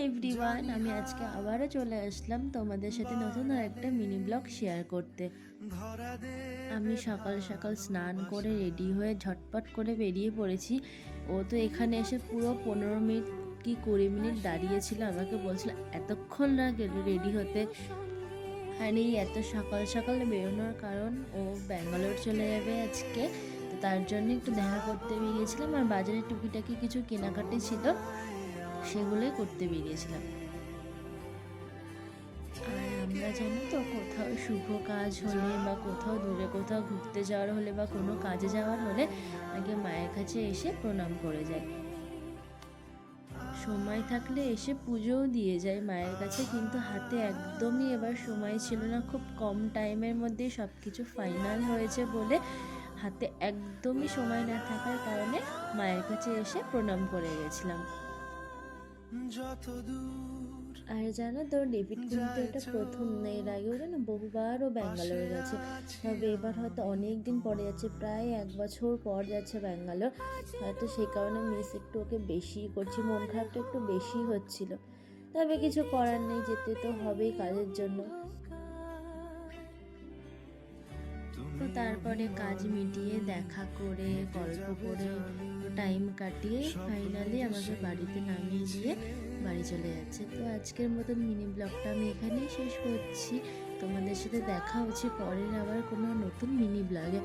Everyone, আমি আজকে আবারও চলে আসলাম তোমাদের সাথে নতুন একটা মিনি ব্লগ শেয়ার করতে। আমি সকাল সকাল স্নান করে রেডি হয়ে ঝটপট করে বেরিয়ে পড়েছি। ও তো এখানে এসে পুরো 15 মিনিট কি 20 মিনিট দাঁড়িয়েছিল, আমাকে বলছিল এতক্ষণ না গেল রেডি হতে। আর এই এত সকাল সকাল বেরোনোর কারণ, ও ব্যাঙ্গালোর চলে যাবে আজকে, তো তার জন্য একটু দেখা করতে বেরিয়েছিলাম। আর বাজারে টুকিটাকি কিছু কেনাকাটি ছিল, সেগুলোই করতে বেরিয়েছিলাম। আর আমরা জানি তো, কোথাও শুভ কাজ হলে বা কোথাও দূরে কোথাও ঘুরতে যাওয়ার হলে বা কোনো কাজে যাওয়ার হলে আগে মায়ের কাছে এসে প্রণাম করে যায়। সময় থাকলে এসে পুজোও দিয়ে যায় মায়ের কাছে, কিন্তু হাতে একদমই এবার সময় ছিল না। খুব কম টাইমের মধ্যে সব কিছু ফাইনাল হয়েছে বলে হাতে একদমই সময় না থাকার কারণে মায়ের কাছে এসে প্রণাম করে গেছিলাম। আর জানো তো, ডেভিড কিন্তু এটা প্রথম না, এর আগেও জানো বহুবারও ব্যাঙ্গালোরে গেছে। তবে এবার হয়তো অনেক দিন পরে যাচ্ছে, প্রায় 1 বছর পর যাচ্ছে ব্যাঙ্গালোর। হয়তো সেই কারণে মিস একটু ওকে বেশি করছি, মন খারাপটা একটু বেশি হচ্ছিল। তবে কিছু করার নেই, যেতে তো হবেই কাজের জন্য। তো তারপরে কাজ মিটিয়ে দেখা করে গল্প করে টাইম কাটিয়ে ফাইনালি আমাকে বাড়িতে নামিয়ে দিয়ে বাড়ি চলে যাচ্ছে। তো আজকের মতন মিনি ব্লগটা আমি এখানেই শেষ করছি। তোমাদের সাথে দেখা হচ্ছে পরের আবার কোনো নতুন মিনি ব্লগে।